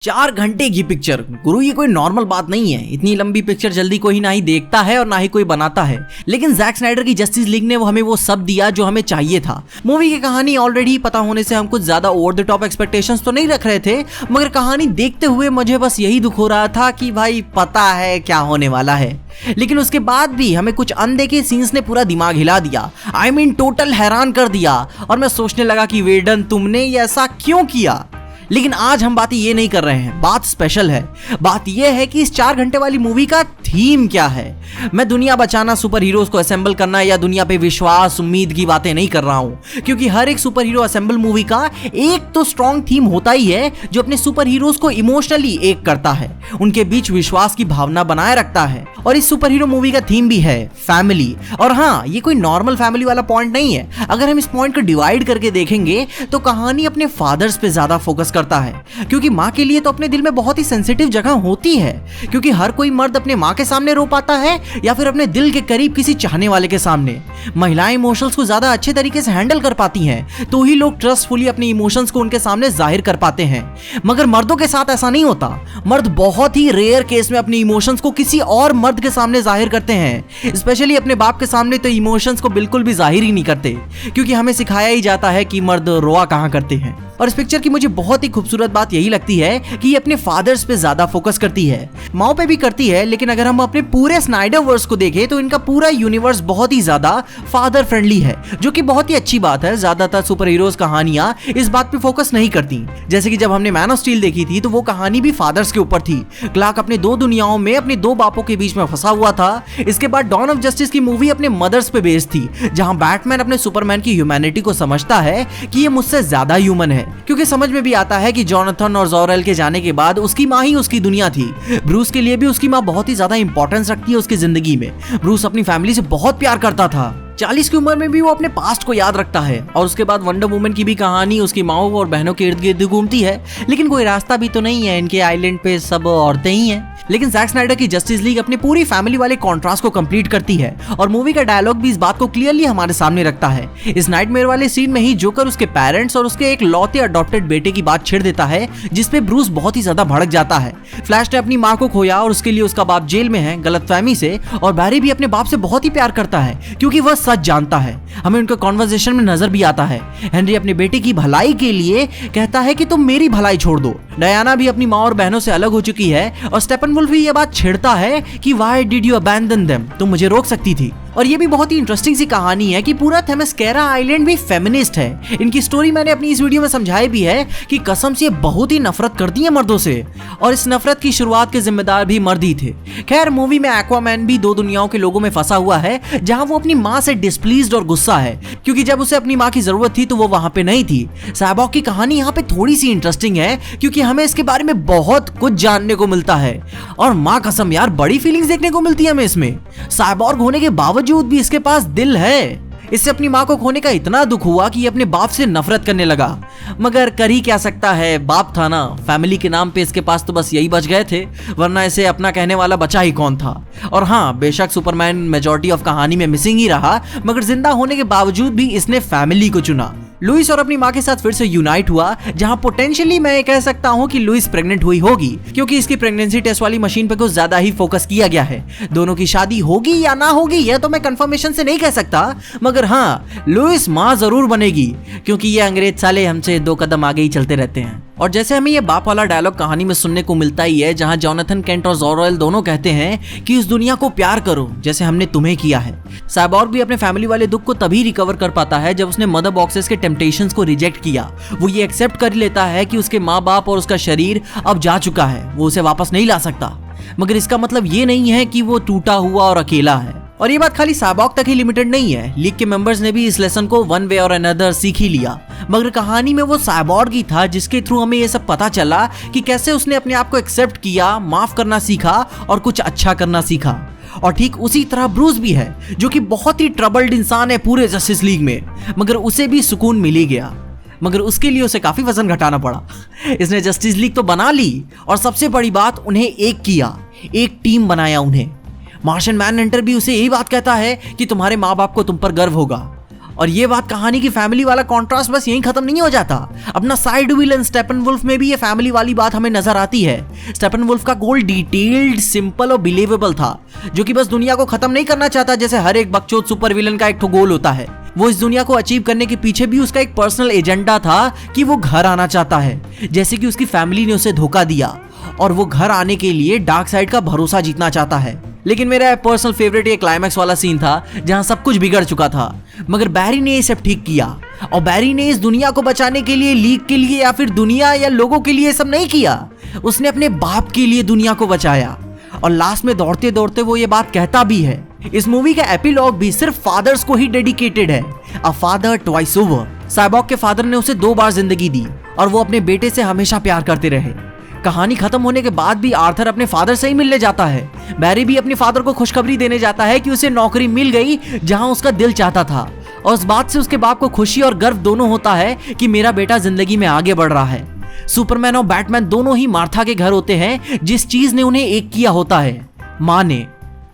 4 घंटे की पिक्चर गुरु, ये कोई नॉर्मल बात नहीं है। इतनी लंबी पिक्चर जल्दी कोई ना ही देखता है और ना ही कोई बनाता है, लेकिन जैक स्नाइडर की जस्टिस लीग ने हमें वो सब दिया जो हमें चाहिए था। मूवी की कहानी ऑलरेडी पता होने से हम कुछ ज्यादा ओवर द टॉप एक्सपेक्टेशंस तो नहीं रख रहे थे, मगर कहानी देखते हुए मुझे बस यही दुख हो रहा था कि भाई पता है क्या होने वाला है। लेकिन उसके बाद भी हमें कुछ अनदेखे सीन्स ने पूरा दिमाग हिला दिया। I mean, टोटल हैरान कर दिया और मैं सोचने लगा कि वेडन तुमने ये ऐसा क्यों किया। लेकिन आज हम बात ये नहीं कर रहे हैं, बात स्पेशल है। बात ये है कि इस 4 घंटे वाली मूवी का थीम क्या है। मैं दुनिया बचाना, सुपर हीरोज को असेंबल करना या दुनिया पे विश्वास उम्मीद की बातें नहीं कर रहा हूं, क्योंकि हर एक सुपर हीरो असेंबल मूवी का एक तो स्ट्रॉन्ग थीम होता ही है जो अपने सुपर हीरोज को इमोशनली एक करता है, उनके बीच विश्वास की भावना बनाए रखता है। और इस सुपर हीरो मूवी का थीम भी है फैमिली। और हाँ, ये कोई नॉर्मल फैमिली वाला पॉइंट नहीं है। अगर हम इस पॉइंट को डिवाइड करके देखेंगे तो कहानी अपने फादर्स पे ज्यादा फोकस करता है, क्योंकि माँ के लिए तो अपने दिल में बहुत ही सेंसिटिव जगह होती है। क्योंकि हर कोई मर्द अपने माँ के सामने रो पाता है या फिर अपने दिल के करीब किसी चाहने वाले के सामने। महिलाएं इमोशंस को ज्यादा अच्छे तरीके से हैंडल कर पाती हैं, तो ही लोग ट्रस्टफुली अपने इमोशंस को उनके सामने जाहिर कर पाते हैं। मगर मर्दों के साथ ऐसा नहीं होता। मर्द बहुत ही रेयर केस में अपने इमोशंस को किसी और मर्द के सामने जाहिर करते हैं, स्पेशली अपने बाप के सामने तो इमोशंस को बिल्कुल भी जाहिर ही नहीं करते, क्योंकि हमें सिखाया ही जाता है कि मर्द रोआ कहां करते हैं। और इस पिक्चर की मुझे बहुत ही खूबसूरत बात यही लगती है कि ये अपने फादर्स पे ज्यादा फोकस करती है। माओ पे भी करती है, लेकिन अगर हम अपने पूरे स्नाइडर वर्स को देखें तो इनका पूरा यूनिवर्स बहुत ही ज्यादा फादर फ्रेंडली है, जो कि बहुत ही अच्छी बात है। ज्यादातर सुपर हीरोज कहानियां इस बात पे फोकस नहीं करती। जैसे कि जब हमने मैन ऑफ स्टील देखी थी तो वो कहानी भी फादर्स के ऊपर थी। क्लार्क अपने 2 दुनियाओं में अपने 2 बापों के बीच में फंसा हुआ था। इसके बाद डॉन ऑफ जस्टिस की मूवी अपने मदर्स पे बेस्ड थी, जहां बैटमैन अपने सुपरमैन की ह्यूमैनिटी को समझता है कि ये मुझसे ज्यादा ह्यूमन है, क्योंकि समझ में भी आता है कि जॉनथन और जोरेल के जाने के बाद उसकी माँ ही उसकी दुनिया थी। ब्रूस के लिए भी उसकी माँ बहुत ही ज्यादा इंपॉर्टेंस रखती है उसकी जिंदगी में। ब्रूस अपनी फैमिली से बहुत प्यार करता था। 40 की उम्र में भी वो अपने पास्ट को याद रखता है। और उसके बाद वंडर वुमन की भी कहानी उसकी माओ और बहनों के इर्द गिर्द घूमती है, लेकिन कोई रास्ता भी तो नहीं है, इनके आइलैंड पे सब औरतें ही हैं। लेकिन जैक स्नाइडर की जस्टिस लीग अपनी पूरी फैमिली वाले कॉन्ट्रास्ट को कंप्लीट करती है, और मूवी का डायलॉग भी इस बात को क्लियरली हमारे सामने रखता है। इस नाइटमेयर वाले सीन में ही जोकर उसके पेरेंट्स और उसके एक लौते अडॉप्टेड बेटे की बात छेड़ देता है, जिसपे ब्रूस बहुत ही ज्यादा भड़क जाता है। फ्लैश ने अपनी माँ को खोया और उसके लिए उसका बाप जेल में है गलतफहमी से, और बैरी भी अपने बाप से बहुत ही प्यार करता है क्योंकि वह सच जानता है। हमें उनके कॉन्वर्सेशन में नजर भी आता है। हेनरी अपने बेटे की भलाई के लिए कहता है कि तुम मेरी भलाई छोड़ दो। डायना भी अपनी माँ और बहनों से अलग हो चुकी है, और स्टेपनवुल्फ भी ये बात छेड़ता है कि why did you abandon them, तुम मुझे रोक सकती थी। और ये भी बहुत ही इंटरेस्टिंग सी कहानी है कि पूरा थेमस्केरा आइलैंड भी फेमिनिस्ट है। इनकी स्टोरी मैंने अपनी इस वीडियो में समझाई भी है कि कसम से बहुत ही नफरत करती है मर्दों से, और इस नफरत की शुरुआत के जिम्मेदार भी मर्द ही थे। खैर, मूवी में एक्वामैन भी 2 दुनियाओं के लोगों में फंसा हुआ है, जहां वो अपनी माँ से डिस्प्लीज्ड और गुस्सा है, क्योंकि जब उसे अपनी माँ की जरूरत थी तो वो वहां पे नहीं थी। साइबॉर्ग की कहानी यहाँ पे थोड़ी सी इंटरेस्टिंग है, क्योंकि हमें इसके बारे में बहुत कुछ जानने को मिलता है, और माँ कसम यार बड़ी फीलिंग्स देखने को मिलती है हमें इसमें। साइबॉर्ग होने के बावजूद भी इसके पास दिल है। इससे अपनी माँ को खोने का इतना दुख हुआ कि अपने बाप से नफरत करने लगा, मगर कर ही क्या सकता है, बाप था ना। फैमिली के नाम पे इसके पास तो बस यही बच गए थे, वरना इसे अपना कहने वाला बचा ही कौन था। और हाँ, बेशक सुपरमैन मेजॉरिटी ऑफ कहानी में मिसिंग ही रहा, मगर जिंदा होने के बावजूद भी इसने फैमिली को चुना। लुइस और अपनी माँ के साथ फिर से यूनाइट हुआ, जहां पोटेंशियली मैं कह सकता हूं कि लुइस प्रेग्नेंट हुई होगी, क्योंकि इसकी प्रेगनेंसी टेस्ट वाली मशीन पे कुछ ज्यादा ही फोकस किया गया है। दोनों की शादी होगी या ना होगी यह तो मैं कंफर्मेशन से नहीं कह सकता, मगर हाँ, लुइस माँ जरूर बनेगी, क्योंकि ये अंग्रेज साले हमसे 2 कदम आगे ही चलते रहते हैं। और जैसे हमें ये बाप वाला डायलॉग कहानी में सुनने को मिलता ही है, जहां जॉनथन केंट और जोरेल दोनों कहते हैं कि इस दुनिया को प्यार करो जैसे हमने तुम्हें किया है। साइबॉर्ग भी अपने फैमिली वाले दुख को तभी रिकवर कर पाता है जब उसने मदर बॉक्सेस के टेम्पटेशंस को रिजेक्ट किया। वो ये एक्सेप्ट कर लेता है कि उसके माँ बाप और उसका शरीर अब जा चुका है, वो उसे वापस नहीं ला सकता। मगर इसका मतलब ये नहीं है कि वो टूटा हुआ और अकेला है। और ये बात खाली साइबॉर्ग तक ही लिमिटेड नहीं है, लीग के मेंबर्स ने भी इस लेसन को वन वे और अनदर सीख ही लिया। मगर कहानी में वो साइबॉर्ग ही था जिसके थ्रू हमें ये सब पता चला कि कैसे उसने अपने आप को एक्सेप्ट किया, माफ करना सीखा और कुछ अच्छा करना सीखा। और ठीक उसी तरह ब्रूस भी है, जो कि बहुत ही ट्रबल्ड इंसान है पूरे जस्टिस लीग में, मगर उसे भी सुकून मिल ही गया। मगर उसके लिए उसे काफी वजन घटाना पड़ा। इसने जस्टिस लीग तो बना ली, और सबसे बड़ी बात, उन्हें एक किया, एक टीम बनाया उन्हें। मार्शियन मैनहंटर भी उसे यही बात कहता है कि तुम्हारे माँ बाप को तुम पर गर्व होगा। और ये बात कहानी की फैमिली वाला कॉन्ट्रास्ट बस यहीं खत्म नहीं हो जाता। अपना साइड विलन स्टेपनवुल्फ में भी ये फैमिली वाली बात हमें नजर आती है। स्टेपनवुल्फ का गोल डिटेल्ड, सिंपल और बिलीवेबल था, जो कि बस दुनिया को खत्म नहीं करना चाहता जैसे हर एक बकचोद सुपर विलन का एक ठो गोल होता है। वो इस दुनिया को अचीव करने के पीछे भी उसका एक पर्सनल एजेंडा था कि वो घर आना चाहता है, जैसे कि उसकी फैमिली ने उसे धोखा दिया और वो घर आने के लिए डार्क साइड का भरोसा जीतना चाहता है। लेकिन मेरा पर्सनल फेवरेट ये क्लाइमैक्स वाला सीन था जहां सब कुछ बिगड़ चुका था, मगर बैरी ने ये सब ठीक किया। और बैरी ने इस दुनिया को बचाने के लिए, लीग के लिए या फिर दुनिया या लोगों के लिए सब नहीं किया, उसने अपने बाप के लिए दुनिया को बचाया। और लास्ट में दौड़ते दौड़ते वो ये बात कहता भी है। इस मूवी का एपिलॉग भी सिर्फ फादर्स को ही डेडिकेटेड है, a father twice over. Cyborg के फादर ने उसे 2 बार जिंदगी दी और वो अपने बेटे से हमेशा प्यार करते रहे। कहानी खत्म होने के बाद भी आर्थर अपने फादर से ही मिलने जाता है। बैरी भी अपने फादर को खुशखबरी देने जाता है कि उसे नौकरी मिल गई जहां उसका दिल चाहता था, और उस बात से उसके बाप को खुशी और गर्व दोनों होता है कि मेरा बेटा जिंदगी में आगे बढ़ रहा है। सुपरमैन और बैटमैन दोनों ही मार्था के घर होते हैं जिस चीज ने उन्हें एक किया होता है, माँ ने।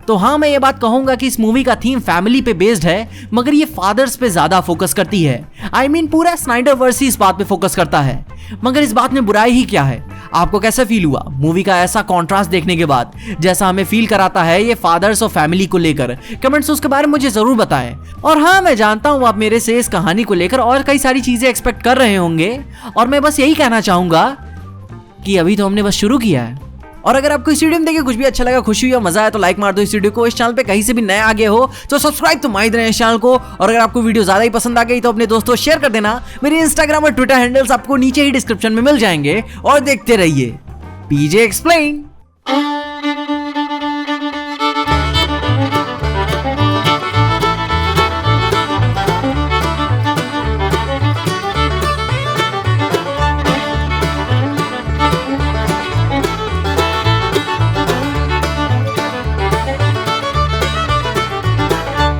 तो हाँ, मैं ये बात कहूंगा कि इस मूवी का थीम फैमिली पे बेस्ड है, मगर ये फादर्स पे ज्यादा फोकस करती है। I mean, पूरा स्नाइडरवर्स ही इस बात पे फोकस करता है, मगर इस बात में बुराई ही क्या है? आपको कैसा फील हुआ मूवी का ऐसा कॉन्ट्रास्ट देखने के बाद, जैसा हमें फील कराता है ये फादर्स और फैमिली को लेकर? कमेंट्स उसके बारे में मुझे जरूर बताएं। और हाँ, मैं जानता हूँ आप मेरे से इस कहानी को लेकर और कई सारी चीजें एक्सपेक्ट कर रहे होंगे, और मैं बस यही कहना चाहूंगा कि अभी तो हमने बस शुरू किया है। और अगर आपको इस वीडियो में देखे कुछ भी अच्छा लगा, खुशी हुई और मजा आया तो लाइक मार दो इस वीडियो को। इस चैनल पे कहीं से भी नए आगे हो तो सब्सक्राइब तो मार देना इस चैनल को। और अगर आपको वीडियो ज्यादा ही पसंद आ गई तो अपने दोस्तों शेयर कर देना। मेरे इंस्टाग्राम और ट्विटर हैंडल्स आपको नीचे ही डिस्क्रिप्शन में मिल जाएंगे। और देखते रहिए पीजे एक्सप्लेन।